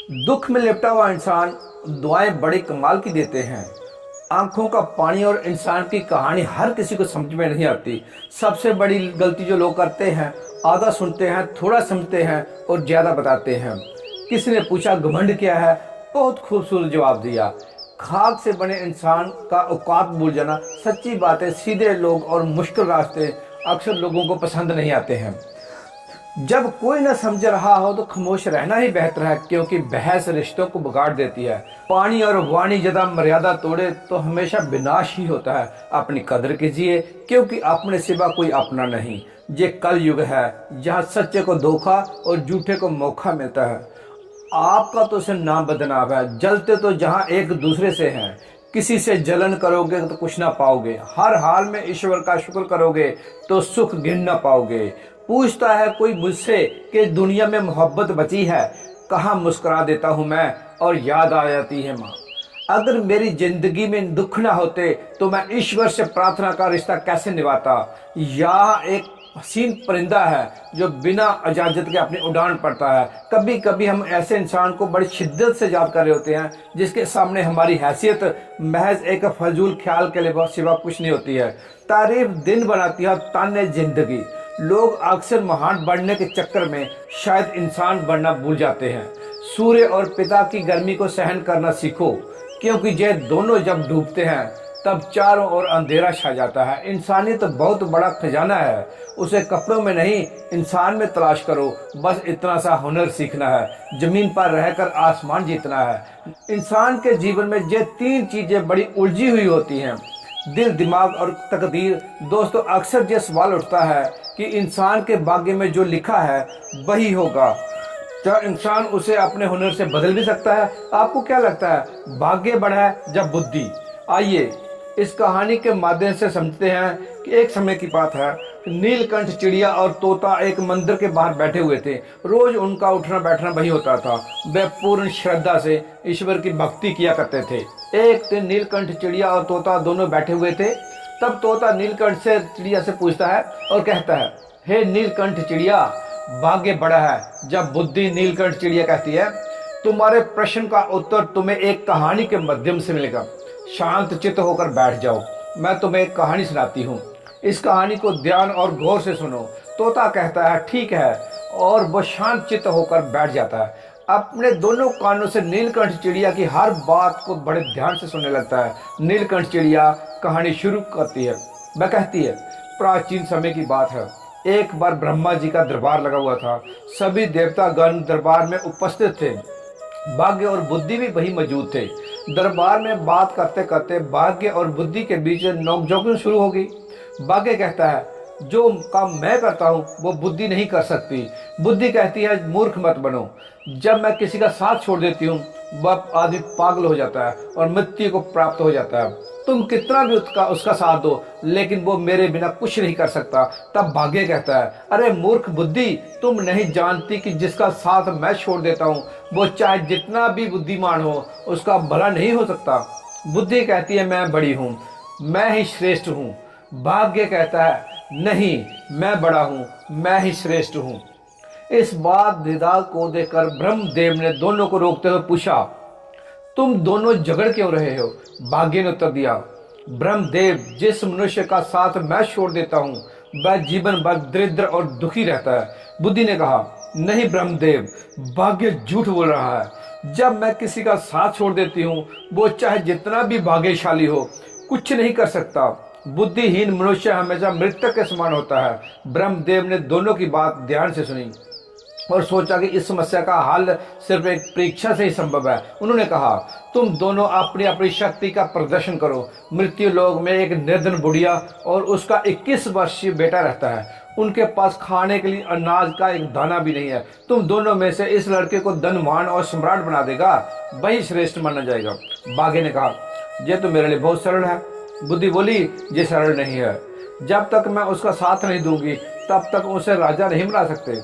दुख में लिपटा हुआ इंसान दुआएं बड़े कमाल की देते हैं। आंखों का पानी और इंसान की कहानी हर किसी को समझ में नहीं आती। सबसे बड़ी गलती जो लोग करते हैं, आधा सुनते हैं, थोड़ा समझते हैं और ज़्यादा बताते हैं। किसी ने पूछा घमंड क्या है, बहुत खूबसूरत जवाब दिया। खाक से बने इंसान का औकात भूल जाना। सच्ची बात है, सीधे लोग और मुश्किल रास्ते अक्सर लोगों को पसंद नहीं आते हैं। जब कोई ना समझ रहा हो तो खामोश रहना ही बेहतर है, क्योंकि बहस रिश्तों को बिगाड़ देती है। पानी और वाणी ज्यादा मर्यादा तोड़े तो हमेशा विनाश ही होता है। अपनी कदर कीजिए, क्योंकि अपने सिवा कोई अपना नहीं। ये कल युग है जहाँ सच्चे को धोखा और झूठे को मौका मिलता है। आपका तो सिर्फ नाम बदनाम है। जलते तो जहाँ एक दूसरे से हैं। किसी से जलन करोगे तो कुछ ना पाओगे। हर हाल में ईश्वर का शुक्र करोगे तो सुख गिन ना पाओगे। पूछता है कोई मुझसे कि दुनिया में मोहब्बत बची है, कहाँ मुस्कुरा देता हूँ मैं और याद आ जाती है माँ। अगर मेरी जिंदगी में दुख ना होते तो मैं ईश्वर से प्रार्थना का रिश्ता कैसे निभाता। यह एक हसीन परिंदा है जो बिना इजाजत के अपनी उड़ान पड़ता है। कभी कभी हम ऐसे इंसान को बड़ी शिद्दत से याद कर रहे होते हैं जिसके सामने हमारी हैसियत महज एक फजूल ख्याल के लिए सिवा कुछ नहीं होती है। तारीफ दिन बनाती है, ताने जिंदगी। लोग अक्सर महान बनने के चक्कर में शायद इंसान बनना भूल जाते हैं। सूर्य और पिता की गर्मी को सहन करना सीखो, क्योंकि ये दोनों जब डूबते हैं तब चारों ओर अंधेरा छा जाता है। इंसानियत तो बहुत बड़ा खजाना है, उसे कपड़ों में नहीं इंसान में तलाश करो। बस इतना सा हुनर सीखना है, जमीन पर रहकर आसमान जीतना है। इंसान के जीवन में ये तीन चीजें बड़ी उलझी हुई होती हैं, दिल, दिमाग और तकदीर। दोस्तों, अक्सर ये सवाल उठता है कि इंसान के भाग्य में जो लिखा है वही होगा। क्या इंसान उसे अपने हुनर से बदल भी सकता है? आपको क्या लगता है, भाग्य बढ़ा है जब बुद्धि? आइए इस कहानी के माध्यम से समझते हैं कि एक समय की बात है। नीलकंठ चिड़िया और तोता एक मंदिर के बाहर बैठे हुए थे। रोज उनका उठना बैठना वही होता था। वे पूर्ण श्रद्धा से ईश्वर की भक्ति किया करते थे। एक दिन नीलकंठ चिड़िया और तोता दोनों बैठे हुए थे। तब तोता नीलकंठ से चिड़िया से पूछता है और कहता है, हे नीलकंठ चिड़िया, भाग्य बड़ा है जब बुद्धि। नीलकंठ चिड़िया कहती है, तुम्हारे प्रश्न का उत्तर तुम्हें एक कहानी के माध्यम से मिलेगा। शांत चित्त होकर बैठ जाओ, मैं तुम्हें एक कहानी सुनाती हूँ। इस कहानी को ध्यान और गौर से सुनो। तोता कहता है, ठीक है, और वो शांत चित्त होकर बैठ जाता है। अपने दोनों कानों से नीलकंठ चिड़िया की हर बात को बड़े ध्यान से सुनने लगता है। नीलकंठ चिड़िया कहानी शुरू करती है। वह कहती है, प्राचीन समय की बात है। एक बार ब्रह्मा जी का दरबार लगा हुआ था। सभी देवतागण दरबार में उपस्थित थे। भाग्य और बुद्धि भी वही मौजूद थे। दरबार में बात करते करते भाग्य और बुद्धि के बीच नोकझोंक शुरू हो गई। भाग्य कहता है, जो काम मैं करता हूँ वो बुद्धि नहीं कर सकती। बुद्धि कहती है, मूर्ख मत बनो। जब मैं किसी का साथ छोड़ देती हूँ वह आदमी पागल हो जाता है और मृत्यु को प्राप्त हो जाता है। तुम कितना भी उसका साथ दो, लेकिन वो मेरे बिना कुछ नहीं कर सकता। तब भाग्य कहता है, अरे मूर्ख बुद्धि, तुम नहीं जानती कि जिसका साथ मैं छोड़ देता हूँ वो चाहे जितना भी बुद्धिमान हो उसका भला नहीं हो सकता। बुद्धि कहती है, मैं बड़ी हूँ, मैं ही श्रेष्ठ हूँ। भाग्य कहता है, नहीं, मैं बड़ा हूँ, मैं ही श्रेष्ठ हूँ। इस बात विदाल को देखकर ब्रह्मदेव ने दोनों को रोकते हुए पूछा, तुम दोनों झगड़ क्यों रहे हो? भाग्य ने उत्तर दिया, ब्रह्मदेव, जिस मनुष्य का साथ मैं छोड़ देता हूँ वह जीवन भर दरिद्र और दुखी रहता है। बुद्धि ने कहा, नहीं ब्रह्मदेव, भाग्य झूठ बोल रहा है। जब मैं किसी का साथ छोड़ देती हूँ वो चाहे जितना भी भाग्यशाली हो कुछ नहीं कर सकता। बुद्धिहीन मनुष्य हमेशा मृतक के समान होता है। ब्रह्मदेव ने दोनों की बात ध्यान से सुनी और सोचा कि इस समस्या का हल सिर्फ एक परीक्षा से ही संभव है। उन्होंने कहा, तुम दोनों अपनी अपनी शक्ति का प्रदर्शन करो। मृत्यु लोक में एक निर्धन बुढ़िया और उसका 21 वर्षीय बेटा रहता है। उनके पास खाने के लिए अनाज का एक दाना भी नहीं है। तुम दोनों में से इस लड़के को धनवान और सम्राट बना देगा, वही श्रेष्ठ माना जाएगा। भाग्य ने कहा, यह तो मेरे लिए बहुत सरल है। बुद्धि बोली, ये सरल नहीं है। जब तक मैं उसका साथ नहीं दूंगी तब तक उसे राजा नहीं बना सकते।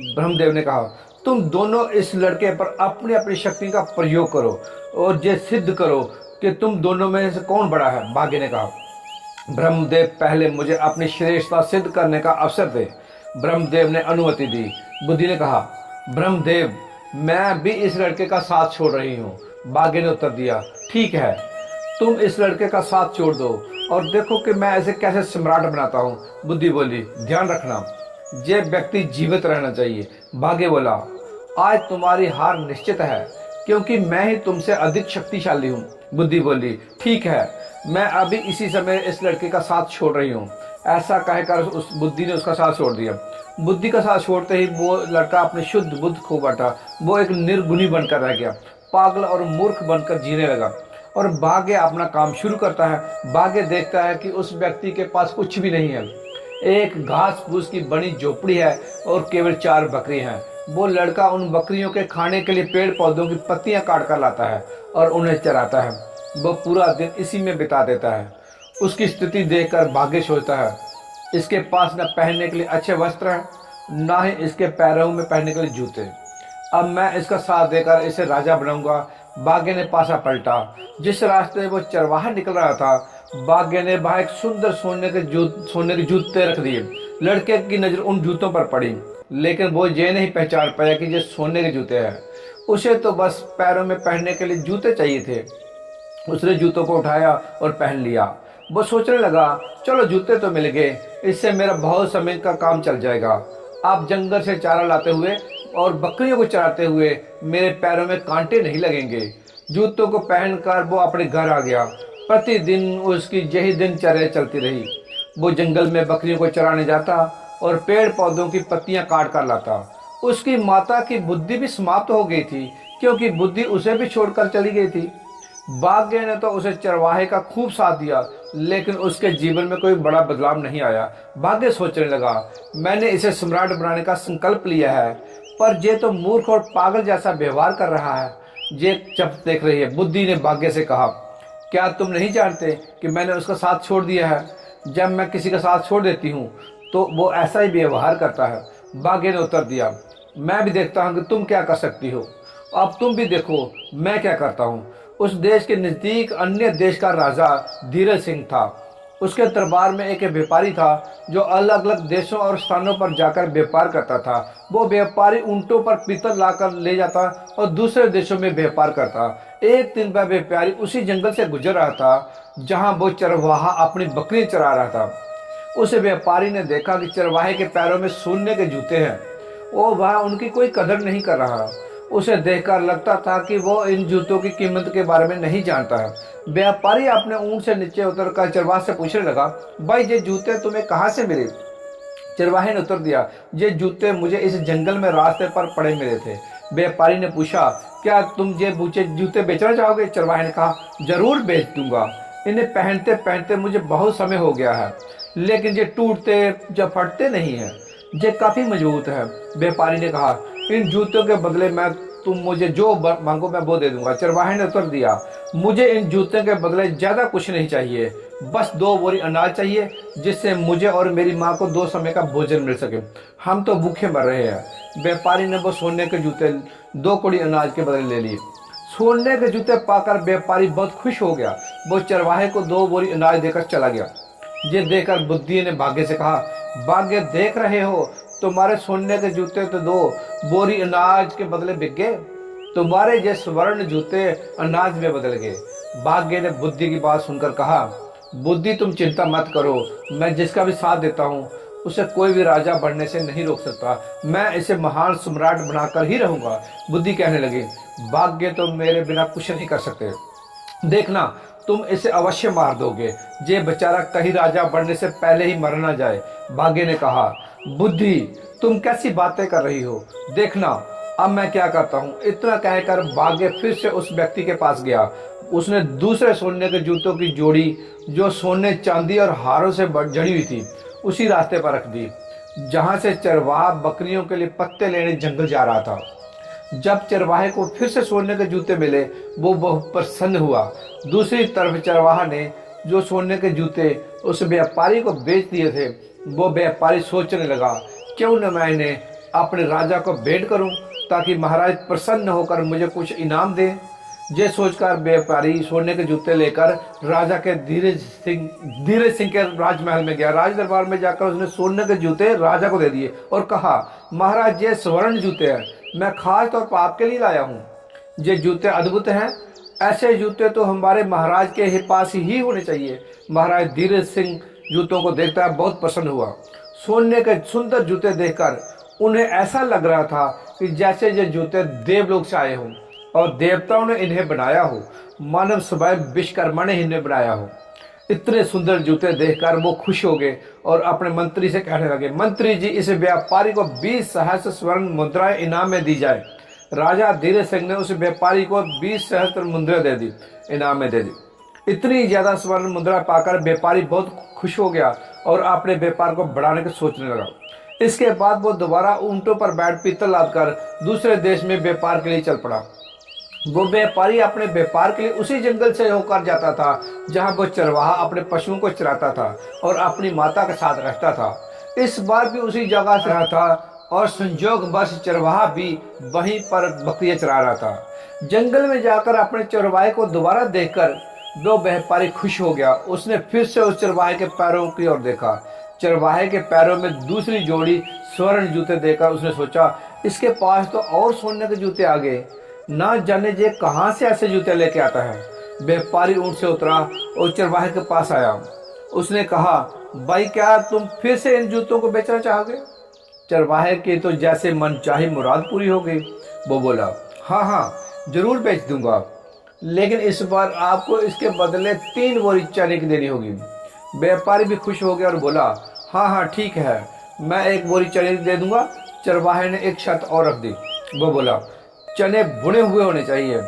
ब्रह्मदेव ने कहा, तुम दोनों इस लड़के पर अपनी अपनी शक्ति का प्रयोग करो और ये सिद्ध करो कि तुम दोनों में से कौन बड़ा है। भाग्य ने कहा, ब्रह्मदेव, पहले मुझे अपनी श्रेष्ठता सिद्ध करने का अवसर दे। ब्रह्मदेव ने अनुमति दी। बुद्धि ने कहा, ब्रह्मदेव, मैं भी इस लड़के का साथ छोड़ रही हूँ। भाग्य ने उत्तर दिया, ठीक है, तुम इस लड़के का साथ छोड़ दो और देखो कि मैं ऐसे कैसे सम्राट बनाता हूँ। बुद्धि बोली, ध्यान रखना, ये व्यक्ति जीवित रहना चाहिए। भाग्य बोला, आज तुम्हारी हार निश्चित है क्योंकि मैं ही तुमसे अधिक शक्तिशाली हूँ। बुद्धि बोली, ठीक है, मैं अभी इसी समय इस लड़के का साथ छोड़ रही हूँ। ऐसा कहकर उस बुद्धि ने उसका साथ छोड़ दिया। बुद्धि का साथ छोड़ते ही वो लड़का अपने शुद्ध बुद्ध खो बैठा। वो एक निर्गुणी बनकर रह गया, पागल और मूर्ख बनकर जीने लगा। और भाग्य अपना काम शुरू करता है। भाग्य देखता है कि उस व्यक्ति के पास कुछ भी नहीं है, एक घास फूस की बनी झोपड़ी है और केवल 4 बकरी हैं। वो लड़का उन बकरियों के खाने के लिए पेड़ पौधों की पत्तियां काट कर लाता है और उन्हें चराता है। वो पूरा दिन इसी में बिता देता है। उसकी स्थिति देखकर भाग्य सोचता है, इसके पास न पहनने के लिए अच्छे वस्त्र हैं, ना ही इसके पैरों में पहनने के लिए जूते। अब मैं इसका साथ देकर इसे राजा बनाऊंगा। भाग्य ने पासा पलटा। जिस रास्ते वो चरवाहा निकल रहा था, भाग्य ने वहां एक सुंदर सोने के जूते रख दिए। लड़के की नजर उन जूतों पर पड़ी, लेकिन वो ये नहीं पहचान पाया कि ये सोने के जूते हैं। उसे तो बस पैरों में पहनने के लिए जूते चाहिए थे। उसने जूतों को उठाया और पहन लिया। वो सोचने लगा, चलो जूते तो मिल गए, इससे मेरा बहुत समय का काम चल जाएगा। आप जंगल से चारा लाते हुए और बकरियों को चराते हुए मेरे पैरों में कांटे नहीं लगेंगे। जूतों को पहनकर वो अपने घर आ गया। प्रतिदिन उसकी यही दिनचर्या चलती रही। वो जंगल में बकरियों को चराने जाता और पेड़ पौधों की पत्तियां काट कर लाता। उसकी माता की बुद्धि भी समाप्त हो गई थी क्योंकि बुद्धि उसे भी छोड़कर चली गई थी। भाग्य ने तो उसे चरवाहे का खूब साथ दिया, लेकिन उसके जीवन में कोई बड़ा बदलाव नहीं आया। भाग्य सोचने लगा, मैंने इसे सम्राट बनाने का संकल्प लिया है, पर ये तो मूर्ख और पागल जैसा व्यवहार कर रहा है। ये जब देख रही है। बुद्धि ने भाग्य से कहा, क्या तुम नहीं जानते कि मैंने उसका साथ छोड़ दिया है? जब मैं किसी का साथ छोड़ देती हूँ तो वो ऐसा ही व्यवहार करता है। भाग्य ने उत्तर दिया, मैं भी देखता हूँ कि तुम क्या कर सकती हो, अब तुम भी देखो मैं क्या करता हूँ। उस देश के नजदीक अन्य देश का राजा धीरज सिंह था। उसके दरबार में एक व्यापारी था जो अलग अलग देशों और स्थानों पर जाकर व्यापार करता था। वो व्यापारी ऊंटों पर पीतल लाकर ले जाता और दूसरे देशों में व्यापार करता। एक दिन वह व्यापारी उसी जंगल से गुजर रहा था जहां वो चरवाहा अपनी बकरी चरा रहा था। उस व्यापारी ने देखा कि चरवाहे के पैरों में सोने के जूते हैं। वो वह उनकी कोई कदर नहीं कर रहा। उसे देखकर लगता था कि वो इन जूतों की कीमत के बारे में नहीं जानता है। व्यापारी अपने ऊंट से नीचे उतरकर चरवाहे से पूछने लगा, भाई ये जूते तुम्हें कहाँ से मिले? चरवाहे ने उत्तर दिया, ये जूते मुझे इस जंगल में रास्ते पर पड़े मिले थे। व्यापारी ने पूछा, क्या तुम ये जूते बेचना चाहोगे? चरवाहे ने कहा, जरूर बेच दूंगा। इन्हें पहनते पहनते मुझे बहुत समय हो गया है, लेकिन ये टूटते या फटते नहीं है, ये काफी मजबूत है। व्यापारी ने कहा, इन जूतों के बदले मैं तुम मुझे जो मांगो मैं वो दे दूंगा। चरवाहे ने उत्तर दिया, मुझे इन जूतों के बदले ज्यादा कुछ नहीं चाहिए, बस 2 बोरी अनाज चाहिए जिससे मुझे और मेरी माँ को 2 समय का भोजन मिल सके। हम तो भूखे मर रहे हैं। व्यापारी ने वो सोने के जूते 2 कोड़ी अनाज के बदले ले लिए। सोने के जूते पाकर व्यापारी बहुत खुश हो गया। वो चरवाहे को 2 बोरी अनाज देकर चला गया। ये देखकर बुद्धि ने भाग्य से कहा, भाग्य देख रहे हो, तुम्हारे सोने के जूते तो 2 बोरी अनाज के बदले बिक गए, तुम्हारे ये स्वर्ण जूते अनाज में बदल गए। भाग्य ने बुद्धि की बात सुनकर कहा, बुद्धि तुम चिंता मत करो, मैं जिसका भी साथ देता हूँ उसे कोई भी राजा बनने से नहीं रोक सकता। मैं इसे महान सम्राट बनाकर ही रहूंगा। बुद्धि कहने लगी, भाग्य तो मेरे बिना कुछ नहीं कर सकते, देखना तुम इसे अवश्य मार दोगे, ये बेचारा कहीं राजा बनने से पहले ही मर ना जाए। भाग्य ने कहा, बुद्धि तुम कैसी बातें कर रही हो, देखना अब मैं क्या करता हूँ। इतना कहकर भाग्य फिर से उस व्यक्ति के पास गया। उसने दूसरे सोने के जूतों की जोड़ी जो सोने चांदी और हारों से जड़ी हुई थी उसी रास्ते पर रख दी जहां से चरवाहा बकरियों के लिए पत्ते लेने जंगल जा रहा था। जब चरवाहे को फिर से सोने के जूते मिले वो बहुत प्रसन्न हुआ। दूसरी तरफ चरवाहा ने जो सोने के जूते उस व्यापारी को बेच दिए थे, वो व्यापारी सोचने लगा, क्यों न मैं इन्हें अपने राजा को भेंट करूं ताकि महाराज प्रसन्न होकर मुझे कुछ इनाम दे। ये सोचकर व्यापारी सोने के जूते लेकर राजा के धीरज सिंह के राजमहल में गया। राज दरबार में जाकर उसने सोने के जूते राजा को दे दिए और कहा, महाराज ये स्वर्ण जूते हैं, मैं खास तौर पर आपके लिए लाया हूँ। ये जूते अद्भुत हैं। ऐसे जूते तो हमारे महाराज के पास ही होने चाहिए। महाराज धीरज सिंह जूतों को देखता है बहुत प्रसन्न हुआ। सोने के सुंदर जूते देखकर उन्हें ऐसा लग रहा था कि जैसे ये जूते देवलोक से आए हों और देवताओं ने इन्हें बनाया हो, मानव स्वयं विश्वकर्मा ने इन्हें बनाया हो। इतने सुंदर जूते देखकर वो खुश हो गए और अपने मंत्री से कहने लगे, मंत्री जी, इस व्यापारी को 20 सहस्त्र स्वर्ण मुद्राएं इनाम में दी जाए। राजा धीरज सिंह ने उस व्यापारी को 20 सहस्त्र मुद्रा दे दी, इनाम में दे दी। इतनी ज्यादा स्वर्ण मुद्रा पाकर व्यापारी बहुत खुश हो गया और अपने व्यापार को बढ़ाने की सोचने लगा। इसके बाद वो दोबारा ऊंटों पर बैठ पीतल लादकर दूसरे देश में व्यापार के लिए चल पड़ा। वो व्यापारी अपने व्यापार के लिए उसी जंगल से होकर जाता था जहां वो चरवाहा अपने पशुओं को चराता था और अपनी माता के साथ रहता था। इस बार भी उसी जगह से रहा था और संयोगवश चरवाहा भी वहीं पर बकरियां चरा रहा था। जंगल में जाकर अपने चरवाहे को दोबारा देखकर वो व्यापारी खुश हो गया। उसने फिर से उस चरवाहे के पैरों की ओर देखा। चरवाहे के पैरों में दूसरी जोड़ी स्वर्ण जूते देखकर उसने सोचा, इसके पास तो और सोने के जूते आ गए, ना जाने ये कहाँ से ऐसे जूते लेके आता है। व्यापारी ऊंट से उतरा और चरवाहे के पास आया। उसने कहा, भाई, क्या तुम फिर से इन जूतों को बेचना चाहोगे? चरवाहे की तो जैसे मनचाही मुराद पूरी हो गई। वो बोला, हाँ हाँ, जरूर बेच दूंगा, लेकिन इस बार आपको इसके बदले 3 बोरी चने की देनी होगी। व्यापारी भी खुश हो गया और बोला, हाँ हाँ ठीक है, मैं 1 बोरी चने दे दूंगा। चरवाहे ने एक शर्त और रख दी। वो बोला, चने बुने हुए होने चाहिए।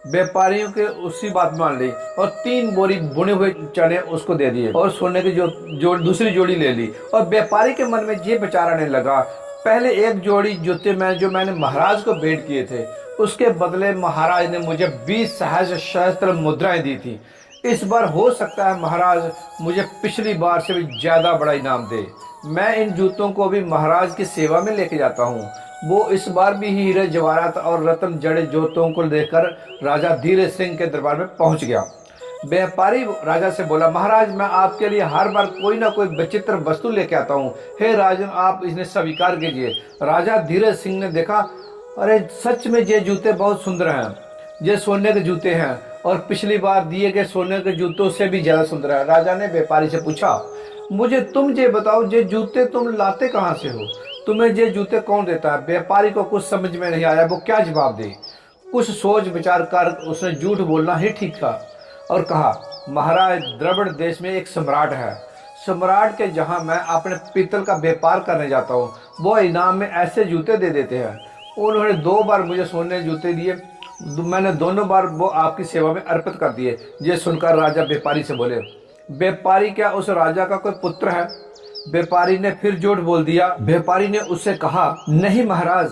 व्यापारियों के उसी बात मान ली और 3 बोरी बुने हुए चने उसको दे दिए और सोने की जो दूसरी जोड़ी ले ली। और व्यापारी के मन में ये विचार आने लगा, पहले एक जोड़ी जूते जो मैंने महाराज को भेंट किए थे, उसके बदले महाराज ने मुझे 20 सहस्त्र मुद्राएं दी थी। इस बार हो सकता है महाराज मुझे पिछली बार से भी ज्यादा बड़ा इनाम दे। मैं इन जूतों को भी महाराज की सेवा में लेके जाता हूँ। वो इस बार भी हीरे जवाहरात और रत्न जड़े जूतों को लेकर राजा धीरज सिंह के दरबार में पहुंच गया। व्यापारी राजा से बोला, महाराज, मैं आपके लिए हर बार कोई ना कोई विचित्र वस्तु लेके आता हूँ। हे राजन, आप इन्हें स्वीकार कीजिए। राजा धीरज सिंह ने देखा, अरे सच में ये जूते बहुत सुंदर हैं। ये सोने के जूते हैं और पिछली बार दिए गए सोने के जूतों से भी ज्यादा सुंदर है। राजा ने व्यापारी से पूछा, मुझे तुम ये बताओ, ये जूते तुम लाते कहाँ से हो? तुम्हें ये जूते कौन देता है? व्यापारी को कुछ समझ में नहीं आया, वो क्या जवाब दे। कुछ सोच विचार कर उसने झूठ बोलना ही ठीक था और कहा, महाराज, द्रविड़ देश में एक सम्राट है। सम्राट के जहाँ मैं अपने पीतल का व्यापार करने जाता हूँ, वो इनाम में ऐसे जूते दे देते हैं। उन्होंने 2 बार मुझे सोने जूते दिए, मैंने दोनों बार वो आपकी सेवा में अर्पित कर दिए। ये सुनकर राजा व्यापारी से बोले, व्यापारी, क्या उस राजा का कोई पुत्र है? व्यापारी ने फिर झूठ बोल दिया। व्यापारी ने उससे कहा, नहीं महाराज,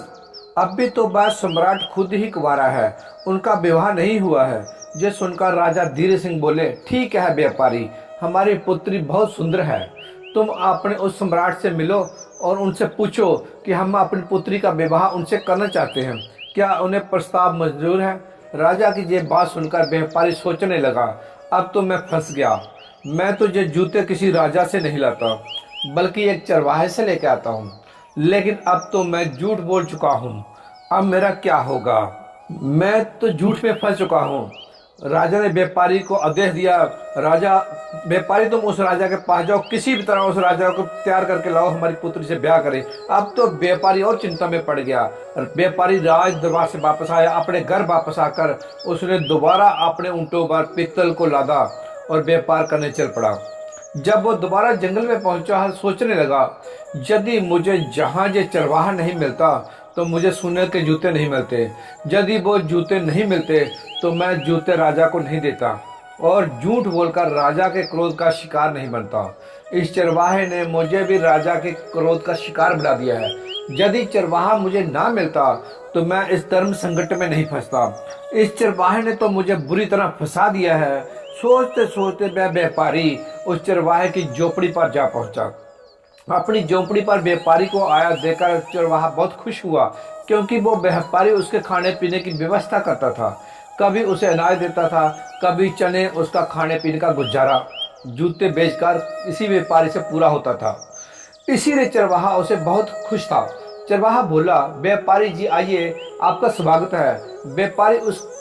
अब भी तो बात सम्राट खुद ही कुंवारा है, उनका विवाह नहीं हुआ है। ये सुनकर राजा धीरज सिंह बोले, ठीक है व्यापारी, हमारी पुत्री बहुत सुंदर है। तुम अपने उस सम्राट से मिलो और उनसे पूछो कि हम अपनी पुत्री का विवाह उनसे करना चाहते हैं, क्या उन्हें प्रस्ताव मंजूर है? राजा की ये बात सुनकर व्यापारी सोचने लगा, अब तो मैं फंस गया। मैं तो ये जूते किसी राजा से नहीं लाता, बल्कि एक चरवाहे से लेके आता हूँ। लेकिन अब तो मैं झूठ बोल चुका हूँ, अब मेरा क्या होगा? मैं तो झूठ में फंस चुका हूँ। राजा ने व्यापारी को आदेश दिया, राजा, व्यापारी, तुम उस राजा के पास जाओ, किसी भी तरह उस राजा को तैयार करके लाओ, हमारी पुत्री से ब्याह करें। अब तो व्यापारी और चिंता में पड़ गया। व्यापारी राज दरबार से वापस आया। अपने घर वापस आकर उसने दोबारा अपने ऊंटों पर पीतल को लादा और व्यापार करने चल पड़ा। जब वो दोबारा जंगल में पहुंचा, सोचने लगा, यदि मुझे जहाँ ये चरवाहा नहीं मिलता तो मुझे सोने के जूते नहीं मिलते। यदि वो जूते नहीं मिलते तो मैं जूते राजा को नहीं देता और झूठ बोलकर राजा के क्रोध का शिकार नहीं बनता। इस चरवाहे ने मुझे भी राजा के क्रोध का शिकार बना दिया है। यदि चरवाहा मुझे ना मिलता तो मैं इस धर्म संकट में नहीं फंसता। इस चरवाहे ने तो मुझे बुरी तरह फंसा दिया है। सोचते सोचते मैं व्यापारी उस चरवाहे की झोपड़ी पर जा पहुंचा। अपनी झोपड़ी पर व्यापारी को आया देखकर चरवाहा बहुत खुश हुआ, क्योंकि वो व्यापारी उसके खाने पीने की व्यवस्था करता था। कभी उसे अनाज देता था, कभी चने, उसका खाने पीने का गुजारा जूते बेचकर इसी व्यापारी से पूरा होता था। इसीलिए चरवाहा उसे बहुत खुश था चरवाहा बोला, व्यापारी जी आइए, आपका स्वागत है। व्यापारी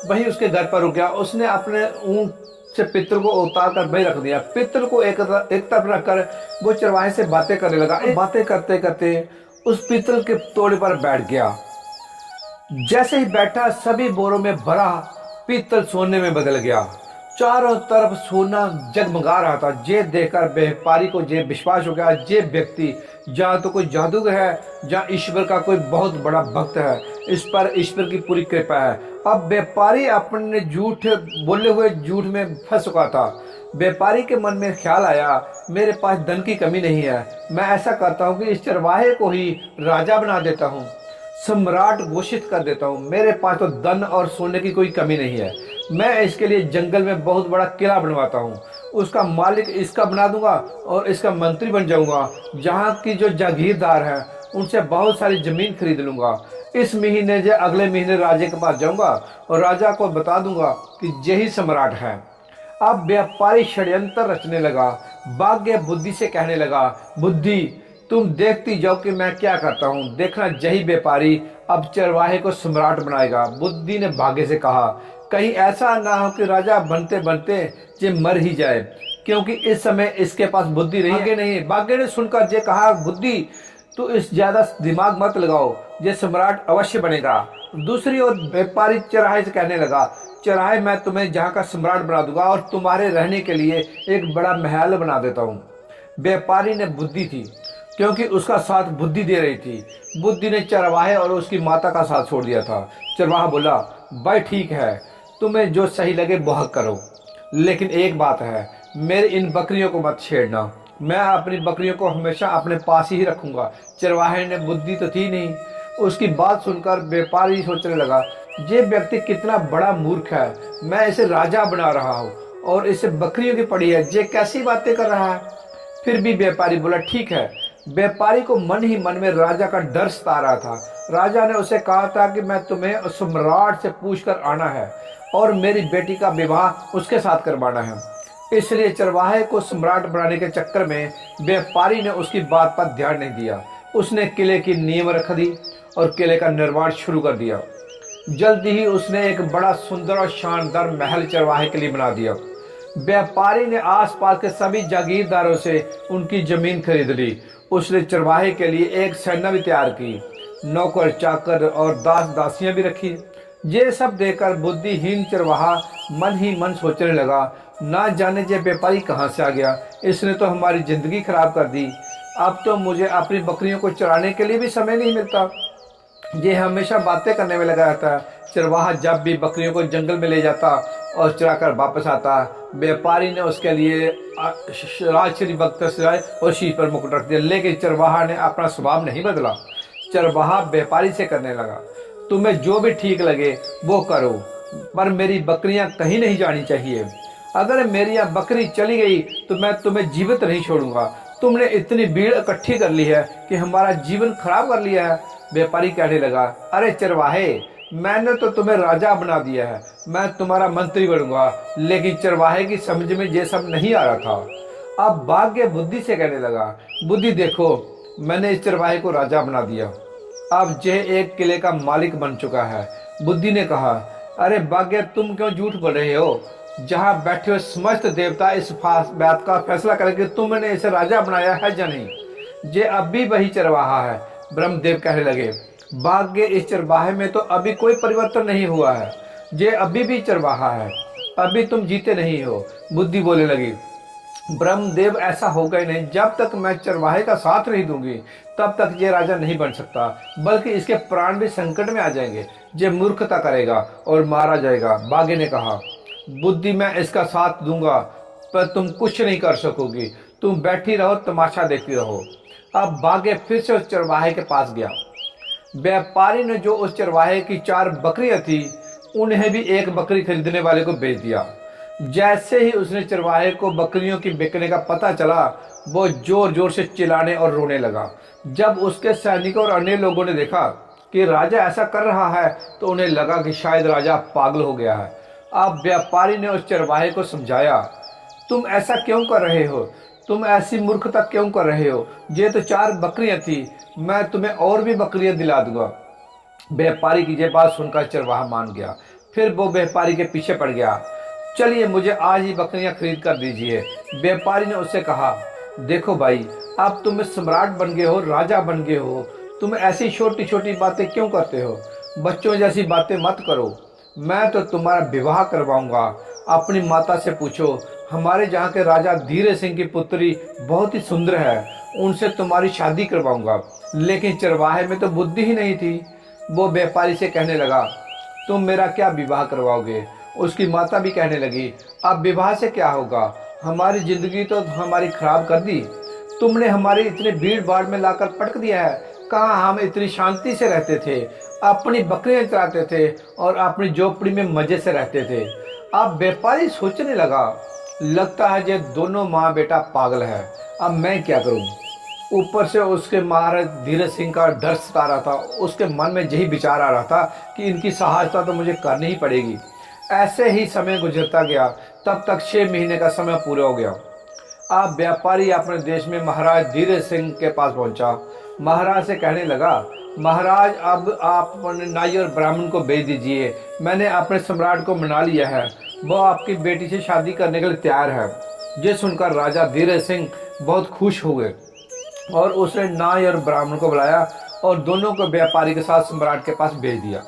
वही उसके घर पर रुक गया। उसने अपने ऊंट से पितल को उतार कर वही रख दिया। पितल को एक तरफ रखकर वो चरवाहे से बातें करने लगा। बातें करते करते उस पितल के तोड़े पर बैठ गया। जैसे ही बैठा, सभी बोरों में भरा पीतल सोने में बदल गया। चारों तरफ सोना जगमगा रहा था। ये देखकर व्यापारी को ये विश्वास हो गया, ये व्यक्ति जहाँ तो कोई जादूगर है, जहाँ ईश्वर का कोई बहुत बड़ा भक्त है, इस पर ईश्वर की पूरी कृपा है। अब व्यापारी अपने झूठ बोले हुए झूठ में फंस चुका था। व्यापारी के मन में ख्याल आया, मेरे पास धन की कमी नहीं है, मैं ऐसा करता हूँ कि इस चरवाहे को ही राजा बना देता हूँ, सम्राट घोषित कर देता हूँ। मेरे पास तो धन और सोने की कोई कमी नहीं है। मैं इसके लिए जंगल में बहुत बड़ा किला बनवाता हूँ, उसका मालिक इसका बना दूंगा और इसका मंत्री बन जाऊंगा। जहाँ की जो जागीरदार हैं उनसे बहुत सारी जमीन खरीद लूंगा। इस महीने या अगले महीने राजा के पास जाऊंगा और राजा को बता दूंगा कि यही सम्राट है। अब व्यापारी षड्यंत्र रचने लगा। भाग्य बुद्धि से कहने लगा, बुद्धि तुम देखती जाओ कि मैं क्या करता हूँ, देखना यही व्यापारी अब चरवाहे को सम्राट बनाएगा। बुद्धि ने भाग्य से कहा, कहीं ऐसा ना हो कि राजा बनते बनते ये मर ही जाए, क्योंकि इस समय इसके पास बुद्धि नहीं। भाग्य ने सुनकर ये कहा, बुद्धि तू इस ज्यादा दिमाग मत लगाओ, ये सम्राट अवश्य बनेगा। दूसरी ओर व्यापारी चरवाहे से कहने लगा, चरवाहे मैं तुम्हें जहाँ का सम्राट बना दूंगा और तुम्हारे रहने के लिए एक बड़ा महल बना देता हूँ। व्यापारी ने बुद्धि थी, क्योंकि उसका साथ बुद्धि दे रही थी। बुद्धि ने चरवाहे और उसकी माता का साथ छोड़ दिया था। चरवाहा बोला, भाई ठीक है, तुम्हें जो सही लगे वह करो, लेकिन एक बात है, मेरी इन बकरियों को मत छेड़ना। मैं अपनी बकरियों को हमेशा अपने पास ही रखूंगा। चरवाहे ने बुद्धि तो थी नहीं। उसकी बात सुनकर व्यापारी सोचने लगा, ये व्यक्ति कितना बड़ा मूर्ख है, मैं इसे राजा बना रहा हूँ और इसे बकरियों की पड़ी है, ये कैसी बातें कर रहा है। फिर भी व्यापारी बोला, ठीक है। व्यापारी को मन ही मन में राजा का डर सता रहा था। राजा ने उसे कहा था कि मैं तुम्हें सम्राट से पूछकर आना है और मेरी बेटी का विवाह उसके साथ करवाना है। इसलिए चरवाहे को सम्राट बनाने के चक्कर में व्यापारी ने उसकी बात पर ध्यान नहीं दिया। उसने किले की नींव रख दी और किले का निर्माण शुरू कर दिया। जल्दी ही उसने एक बड़ा सुंदर और शानदार महल चरवाहे के लिए बना दिया। व्यापारी ने आसपास के सभी जागीरदारों से उनकी जमीन खरीद ली। उसने चरवाहे के लिए एक सेना भी तैयार की, नौकर चाकर और दास दासियां भी रखी। ये सब देखकर बुद्धिहीन चरवाहा मन ही मन सोचने लगा, ना जाने ये व्यापारी कहाँ से आ गया, इसने तो हमारी जिंदगी खराब कर दी। अब तो मुझे अपनी बकरियों को चराने के लिए भी समय नहीं मिलता। ये हमेशा बातें करने में लगा रहता है। चरवाहा जब भी बकरियों को जंगल में ले जाता और चराकर वापस आता, व्यापारी ने उसके लिए राजश्री वक्त सजाए और शीश पर मुकुट रख दिया। लेकिन चरवाहा ने अपना स्वभाव नहीं बदला। चरवाहा व्यापारी से करने लगा, तुम्हें जो भी ठीक लगे वो करो, पर मेरी बकरियां कहीं नहीं जानी चाहिए। अगर मेरी यहाँ बकरी चली गई तो मैं तुम्हें जीवित नहीं छोड़ूंगा। तुमने इतनी भीड़ इकट्ठी कर ली है कि हमारा जीवन खराब कर लिया है। व्यापारी कहने लगा, अरे चरवाहे, मैंने तो तुम्हें राजा बना दिया है, मैं तुम्हारा मंत्री बनूंगा। लेकिन चरवाहे की समझ में ये सब नहीं आ रहा था। अब भाग्य बुद्धि से कहने लगा, बुद्धि देखो, मैंने इस चरवाहे को राजा बना दिया, अब ये एक किले का मालिक बन चुका है। बुद्धि ने कहा, अरे भाग्य, तुम क्यों झूठ बोल रहे हो? जहाँ बैठे हुए समस्त देवता इस बात का फैसला करेंगे कि तुमने इसे राजा बनाया है या नहीं। ये अभी वही चरवाहा है। ब्रह्मदेव कहने लगे, भाग्य, इस चरवाहे में तो अभी कोई परिवर्तन नहीं हुआ है, ये अभी भी चरवाहा है, अभी तुम जीते नहीं हो। बुद्धि बोलने लगी, ब्रह्मदेव, ऐसा होगा ही नहीं। जब तक मैं चरवाहे का साथ नहीं दूंगी तब तक ये राजा नहीं बन सकता, बल्कि इसके प्राण भी संकट में आ जाएंगे। ये मूर्खता करेगा और मारा जाएगा। भाग्य ने कहा, बुद्धि, मैं इसका साथ दूंगा पर तुम कुछ नहीं कर सकोगी, तुम बैठी रहो, तमाशा देखती रहो। अब भाग्य फिर से उस चरवाहे के पास गया। व्यापारी ने जो उस चरवाहे की 4 बकरियां थी, उन्हें भी एक बकरी खरीदने वाले को बेच दिया। जैसे ही उसने चरवाहे को बकरियों की बिकने का पता चला, वो जोर जोर से चिल्लाने और रोने लगा। जब उसके सैनिकों और अन्य लोगों ने देखा कि राजा ऐसा कर रहा है तो उन्हें लगा कि शायद राजा पागल हो गया है। अब व्यापारी ने उस चरवाहे को समझाया, तुम ऐसा क्यों कर रहे हो? तुम ऐसी मूर्खता क्यों कर रहे हो? ये तो 4 बकरियां थी, मैं तुम्हें और भी बकरियां दिला दूंगा। व्यापारी की ये बात सुनकर चरवाहा मान गया। फिर वो व्यापारी के पीछे पड़ गया। चलिए मुझे आज ही बकरियां खरीद कर दीजिए। व्यापारी ने उससे कहा, देखो भाई, अब तुम सम्राट बन गए हो, राजा बन गए हो, तुम ऐसी छोटी छोटी बातें क्यों करते हो? बच्चों जैसी बातें मत करो। मैं तो तुम्हारा विवाह करवाऊंगा। अपनी माता से पूछो, हमारे जहाँ के राजा धीरे सिंह की पुत्री बहुत ही सुंदर है, उनसे तुम्हारी शादी करवाऊंगा। लेकिन चरवाहे में तो बुद्धि ही नहीं थी। वो व्यापारी से कहने लगा, तुम मेरा क्या विवाह करवाओगे? उसकी माता भी कहने लगी, अब विवाह से क्या होगा, हमारी जिंदगी तो हमारी खराब कर दी। तुमने हमारी इतने भीड़ भाड़ में लाकर पटक दिया है। कहाँ हम इतनी शांति से रहते थे, अपनी बकरियां चराते थे और अपनी झोपड़ी में मजे से रहते थे। अब व्यापारी सोचने लगा, लगता है ये दोनों माँ बेटा पागल है, अब मैं क्या करूं? ऊपर से उसके महाराज धीरज सिंह का डर सता रहा था। उसके मन में यही विचार आ रहा था कि इनकी सहायता तो मुझे करनी ही पड़ेगी। ऐसे ही समय गुजरता गया। तब तक 6 महीने का समय पूरा हो गया। अब व्यापारी अपने देश में महाराज धीरज सिंह के पास पहुंचा। महाराज से कहने लगा, महाराज अब आप अपने नाई और ब्राह्मण को भेज दीजिए। मैंने अपने सम्राट को मना लिया है, वो आपकी बेटी से शादी करने के लिए तैयार है। ये सुनकर राजा धीरज सिंह बहुत खुश हुए और उसने नाई और ब्राह्मण को बुलाया और दोनों को व्यापारी के साथ सम्राट के पास भेज दिया।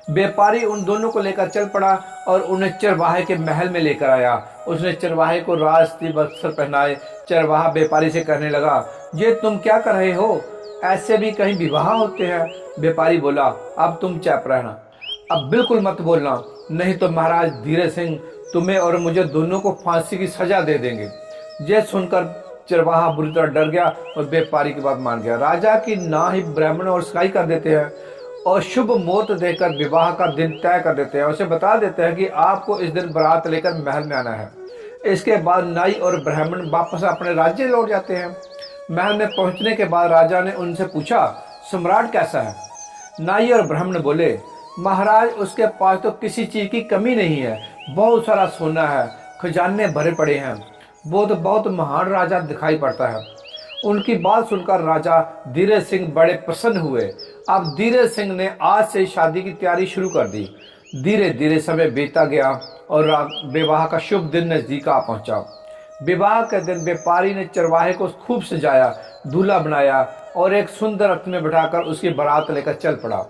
व्यापारी उन दोनों को लेकर चल पड़ा और उन्हें चरवाहे के महल में लेकर आया। उसने चरवाहे को राजसी वस्त्र पहनाए। चरवाहा व्यापारी से कहने लगा, ये तुम क्या कर रहे हो? ऐसे भी कहीं विवाह होते हैं? व्यापारी बोला, अब तुम चुप रहना, अब बिल्कुल मत बोलना, नहीं तो महाराज धीरज सिंह तुम्हें और मुझे दोनों को फांसी की सजा दे देंगे। यह सुनकर चरवाहा बुरी तरह डर गया और व्यापारी की बात मान गया। राजा की ना ही ब्राह्मण और सिकाई कर देते हैं और शुभ मुहूर्त देकर विवाह का दिन तय कर देते हैं। उसे बता देते हैं कि आपको इस दिन बारात लेकर महल में आना है। इसके बाद नाई और ब्राह्मण वापस अपने राज्य लौट जाते हैं। महल में पहुंचने के बाद राजा ने उनसे पूछा, सम्राट कैसा है? नाई और ब्राह्मण बोले, महाराज उसके पास तो किसी चीज की कमी नहीं है, बहुत सारा सोना है, खजाने भरे पड़े हैं, वो तो बहुत महान राजा दिखाई पड़ता है। उनकी बात सुनकर राजा धीरज सिंह बड़े प्रसन्न हुए। अब धीरज सिंह ने आज से शादी की तैयारी शुरू कर दी। धीरे धीरे समय बीतता गया और विवाह का शुभ दिन नजदीक आ पहुंचा। विवाह के दिन व्यापारी ने चरवाहे को खूब सजाया, दूल्हा बनाया और एक सुंदर रथ में बिठाकर उसकी बारात लेकर चल पड़ा।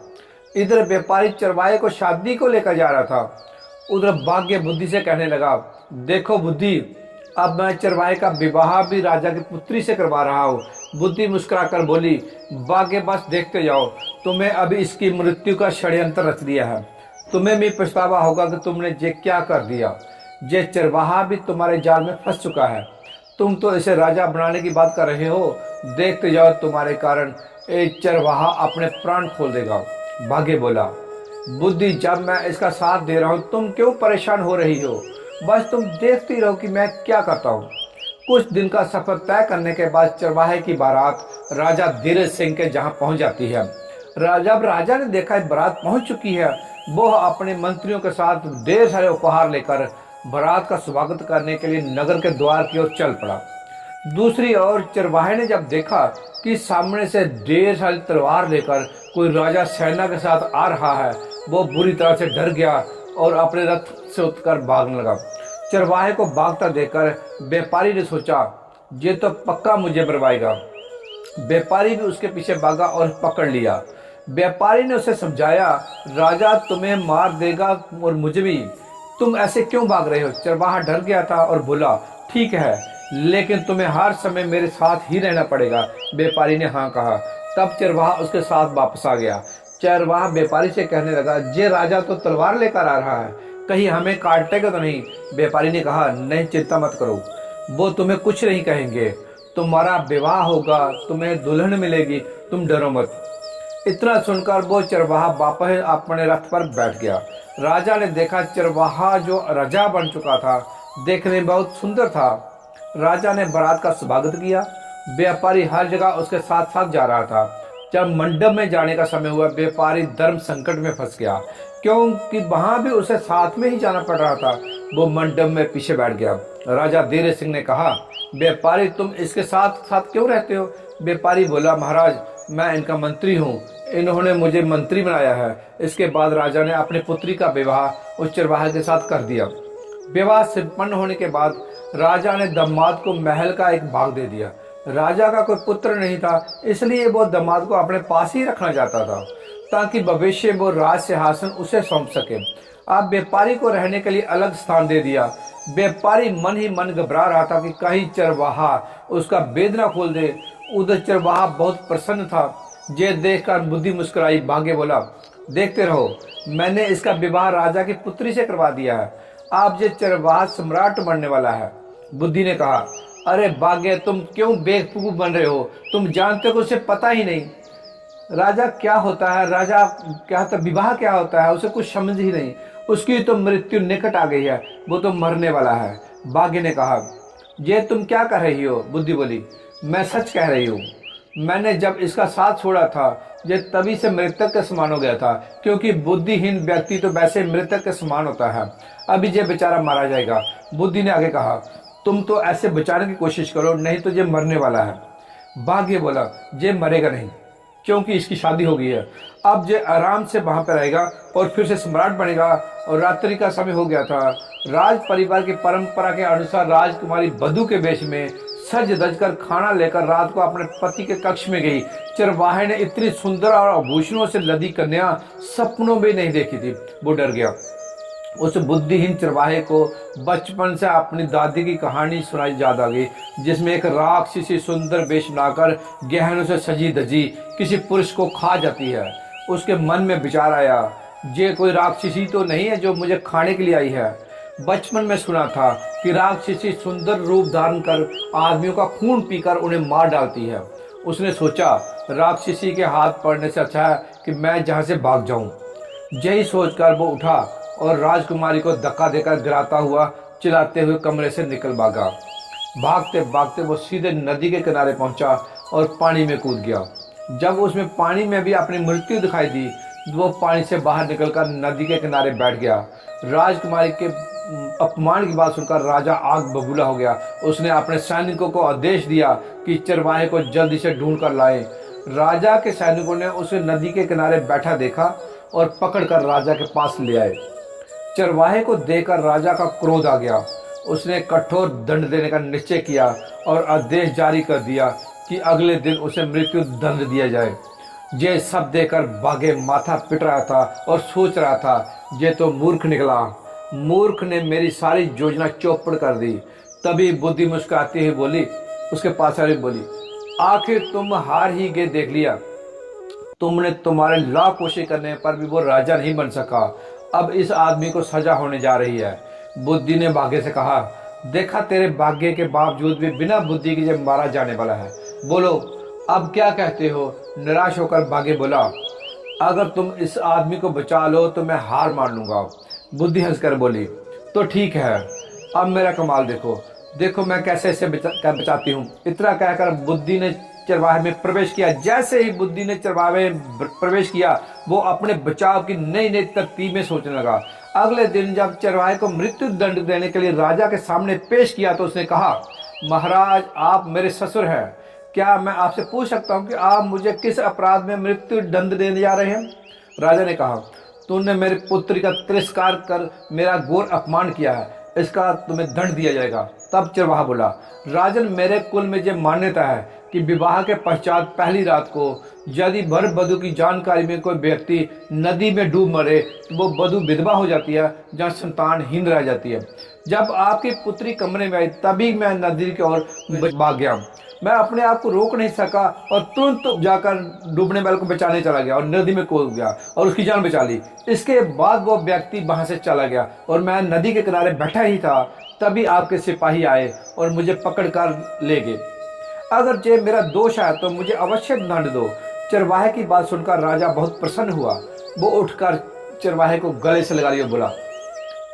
इधर व्यापारी चरवाहे को शादी को लेकर जा रहा था, उधर भाग्य बुद्धि से कहने लगा, देखो बुद्धि, अब मैं चरवाहे का विवाह भी राजा की पुत्री से करवा रहा हूँ। बुद्धि मुस्कुराकर बोली, भाग्य बस देखते जाओ, तुम्हें अभी इसकी मृत्यु का षड्यंत्र रच दिया है। तुम्हें भी पछतावा होगा कि तुमने ये क्या कर दिया। ये चरवाहा भी तुम्हारे जाल में फंस चुका है। तुम तो इसे राजा बनाने की बात कर रहे हो, देखते जाओ तुम्हारे कारण एक चरवाहा अपने प्राण खोल देगा। भाग्य बोला, बुद्धि, जब मैं इसका साथ दे रहा हूँ तुम क्यों परेशान हो रही हो? बस तुम देखती रहो कि मैं क्या करता हूँ। कुछ दिन का सफर तय करने के बाद चरवाहे की बारात राजा धीरज सिंह के जहाँ पहुँच जाती है। जब राजा ने देखा बारात पहुँच चुकी है, वो अपने मंत्रियों के साथ ढेर सारे उपहार लेकर बारात का स्वागत करने के लिए नगर के द्वार की ओर चल पड़ा। दूसरी ओर चरवाहे ने जब देखा कि सामने से ढेर सारी तलवार लेकर कोई राजा सेना के साथ आ रहा है, वो बुरी तरह से डर गया और अपने रथ से उतरकर भागने लगा। चरवाहे को भागता देखकर व्यापारी ने सोचा, ये तो पक्का मुझे मरवाएगा। व्यापारी भी उसके पीछे भागा और पकड़ लिया। व्यापारी ने उसे समझाया, राजा तुम्हें मार देगा और मुझे भी, तुम ऐसे क्यों भाग रहे हो? चरवाहा डर गया था और बोला, ठीक है, लेकिन तुम्हें हर समय मेरे साथ ही रहना पड़ेगा। व्यापारी ने हाँ कहा। तब चरवाहा उसके साथ वापस आ गया। चरवाहा व्यापारी से कहने लगा, ये राजा तो तलवार लेकर आ रहा है, कहीं हमें काटेगा तो नहीं? व्यापारी ने कहा, नहीं, चिंता मत करो, वो तुम्हें कुछ नहीं कहेंगे, तुम्हारा विवाह होगा, तुम्हें दुल्हन मिलेगी, तुम डरो मत। इतना सुनकर वो चरवाहा वापस अपने रथ पर बैठ गया। राजा ने देखा चरवाहा जो राजा बन चुका था देखने में बहुत सुंदर था। राजा ने बारात का स्वागत किया। व्यापारी हर जगह उसके साथ साथ जा रहा था। जब मंडप में जाने का समय हुआ, व्यापारी धर्म संकट में फंस गया, क्योंकि वहां भी उसे साथ में ही जाना पड़ रहा था। वो मंडप में पीछे बैठ गया। राजा धीरे सिंह ने कहा, व्यापारी तुम इसके साथ साथ क्यों रहते हो? व्यापारी बोला, महाराज मैं इनका मंत्री हूँ, इन्होंने मुझे मंत्री बनाया है। इसके बाद राजा ने अपनी पुत्री का विवाह उस चरवाहे के साथ कर दिया। विवाह संपन्न होने के बाद राजा ने दामाद को महल का एक भाग दे दिया। राजा का कोई पुत्र नहीं था, इसलिए वो दामाद को अपने पास ही रखना चाहता था ताकि भविष्य में वो राज सिंहासन उसे सौंप सके। अब व्यापारी को रहने के लिए अलग स्थान दे दिया। व्यापारी मन ही मन घबरा रहा था कि कहीं चरवाहा उसका वेद ना खोल दे। उधर चरवाहा बहुत प्रसन्न था। ये देखकर बुद्धि मुस्कुराई। भाग्य बोला, देखते रहो, मैंने इसका विवाह राजा की पुत्री से करवा दिया है। आप ये चरवाहा सम्राट बनने वाला है। बुद्धि ने कहा, अरे भाग्य तुम क्यों बेवकूफ बन रहे हो? तुम जानते हो उसे पता ही नहीं राजा क्या होता है, राजा क्या होता, विवाह क्या होता है, उसे कुछ समझ ही नहीं। उसकी तो मृत्यु निकट आ गई है, वो तो मरने वाला है। भाग्य ने कहा, ये तुम क्या कह रही हो? बुद्धि बोली, मैं सच कह रही हूँ। मैंने जब इसका साथ छोड़ा था ये तभी से मृतक के समान हो गया था, क्योंकि बुद्धिहीन व्यक्ति तो वैसे मृतक के समान होता है। अभी ये बेचारा मारा जाएगा। बुद्धि ने आगे कहा, तुम तो ऐसे बचाने की कोशिश करो, नहीं तो ये मरने वाला है। भाग्य बोला, ये मरेगा नहीं, क्योंकि इसकी शादी हो गई है। अब ये आराम से वहां पर रहेगा और फिर से सम्राट बनेगा। और रात्रि का समय हो गया था। राज परिवार की परंपरा के अनुसार राजकुमारी वधू के वेश में सज धज कर खाना लेकर रात को अपने पति के कक्ष में गई। चरवाहे ने इतनी सुंदर और आभूषणों से लदी कन्या सपनों में नहीं देखी थी। वो डर गया। उस बुद्धिहीन चरवाहे को बचपन से अपनी दादी की कहानी सुनाई याद आ गई, जिसमें एक राक्षसी सुंदर वेश बनाकर गहनों से सजी धजी किसी पुरुष को खा जाती है। उसके मन में विचार आया, ये कोई राक्षसी तो नहीं है जो मुझे खाने के लिए आई है। बचपन में सुना था कि राक्षसी सुंदर रूप धारण कर आदमियों का खून पीकर उन्हें मार डालती है। उसने सोचा, राक्षसी के हाथ पड़ने से अच्छा है कि मैं जहाँ से भाग जाऊं। यही सोचकर वो उठा और राजकुमारी को धक्का देकर गिराता हुआ चिल्लाते हुए कमरे से निकल भागा। भागते भागते वो सीधे नदी के किनारे पहुंचा और पानी में कूद गया। जब उसमें पानी में भी अपनी मृत्यु दिखाई दी, वो पानी से बाहर निकलकर नदी के किनारे बैठ गया। राजकुमारी के अपमान की बात सुनकर राजा आग बबूला हो गया। उसने अपने सैनिकों को आदेश दिया कि चरवाहे को जल्दी से ढूंढ कर लाएं। राजा के सैनिकों ने उसे नदी के किनारे बैठा देखा और पकड़कर राजा के पास ले आए। चरवाहे को देखकर राजा का क्रोध आ गया। उसने कठोर दंड देने का निश्चय किया और आदेश जारी कर दिया कि अगले दिन उसे मृत्यु दंड दिया जाए। ये सब देखकर भाग्य माथा पिट रहा था और सोच रहा था, ये तो मूर्ख निकला। मूर्ख ने मेरी सारी योजना चौपड़ कर दी। तभी बुद्धि मुस्कुराती हुई बोली, उसके पास आकर बोली, आखिर तुम हार ही गए, देख लिया। तुमने तुम्हारे लाख कोशिश करने पर भी वो राजा नहीं बन सका। अब इस आदमी को सजा होने जा रही है। बुद्धि ने भाग्य से कहा, देखा तेरे भाग्य के बावजूद भी बिना बुद्धि के ये मारा जाने वाला है। बोलो अब क्या कहते हो? निराश होकर भाग्य बोला, अगर तुम इस आदमी को बचा लो तो मैं हार मान लूंगा। बुद्धि हंसकर बोली, तो ठीक है, अब मेरा कमाल देखो, देखो मैं कैसे इसे बचाती हूँ। इतना कहकर बुद्धि ने चरवाहे में प्रवेश किया। जैसे ही बुद्धि ने चरवाहे में प्रवेश किया, वो अपने बचाव की नई नई तरकीबें सोचने लगा। अगले दिन जब चरवाहे को मृत्यु दंड देने के लिए राजा के सामने पेश किया तो उसने कहा, महाराज आप मेरे ससुर हैं, क्या मैं आपसे पूछ सकता हूँ कि आप मुझे किस अपराध में मृत्यु दंड देने जा रहे हैं? राजा ने कहा, तूने मेरी पुत्री का तिरस्कार कर मेरा घोर अपमान किया है, इसका तुम्हें दंड दिया जाएगा। तब चरवाहा बोला, राजन मेरे कुल में यह मान्यता है कि विवाह के पश्चात पहली रात को यदि वर वधू की जानकारी में कोई व्यक्ति नदी में डूब मरे तो वो वधू विधवा हो जाती है, जहाँ संतानहीन रह जाती है। जब आपकी पुत्री कमरे में आई तभी मैं नदी की ओर भाग गया। मैं अपने आप को रोक नहीं सका और तुरंत जाकर डूबने वाले को बचाने चला गया और नदी में कूद गया और उसकी जान बचा ली। इसके बाद वो व्यक्ति वहां से चला गया और मैं नदी के किनारे बैठा ही था, तभी आपके सिपाही आए और मुझे पकड़ कर ले गए। अगर ये मेरा दोष है तो मुझे अवश्य दंड दो। चरवाहे की बात सुनकर राजा बहुत प्रसन्न हुआ। वो उठकर चरवाहे को गले से लगा लिया, बोला,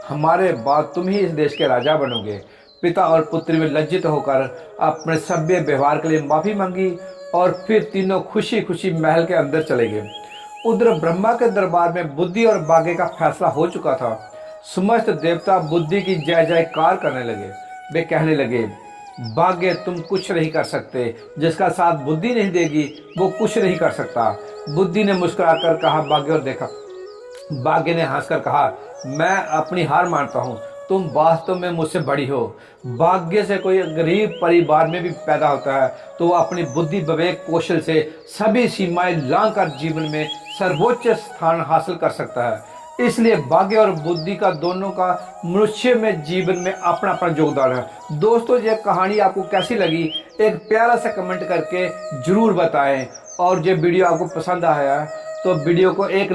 हमारे बाद तुम ही इस देश के राजा बनोगे। पिता और पुत्री में लज्जित होकर अपने सभ्य व्यवहार के लिए माफी मांगी और फिर तीनों खुशी खुशी महल के अंदर चले गए। उधर ब्रह्मा के दरबार में बुद्धि और भाग्य का फैसला हो चुका था। समस्त देवता बुद्धि की जय जयकार करने लगे। वे कहने लगे, भाग्य तुम कुछ नहीं कर सकते, जिसका साथ बुद्धि नहीं देगी वो कुछ नहीं कर सकता। बुद्धि ने मुस्कुराकर कहा, भाग्य और देखा। भाग्य ने हंसकर कहा, मैं अपनी हार मानता हूँ, तुम वास्तव में मुझसे बड़ी हो। भाग्य से कोई गरीब परिवार में भी पैदा होता है तो वो अपनी बुद्धि विवेक कौशल से सभी सीमाएं लांघकर जीवन में सर्वोच्च स्थान हासिल कर सकता है। इसलिए भाग्य और बुद्धि का दोनों का मनुष्य में जीवन में अपना अपना योगदान है। दोस्तों, ये कहानी आपको कैसी लगी एक प्यारा सा कमेंट करके जरूर बताएं, और ये वीडियो आपको पसंद आया है तो वीडियो को एक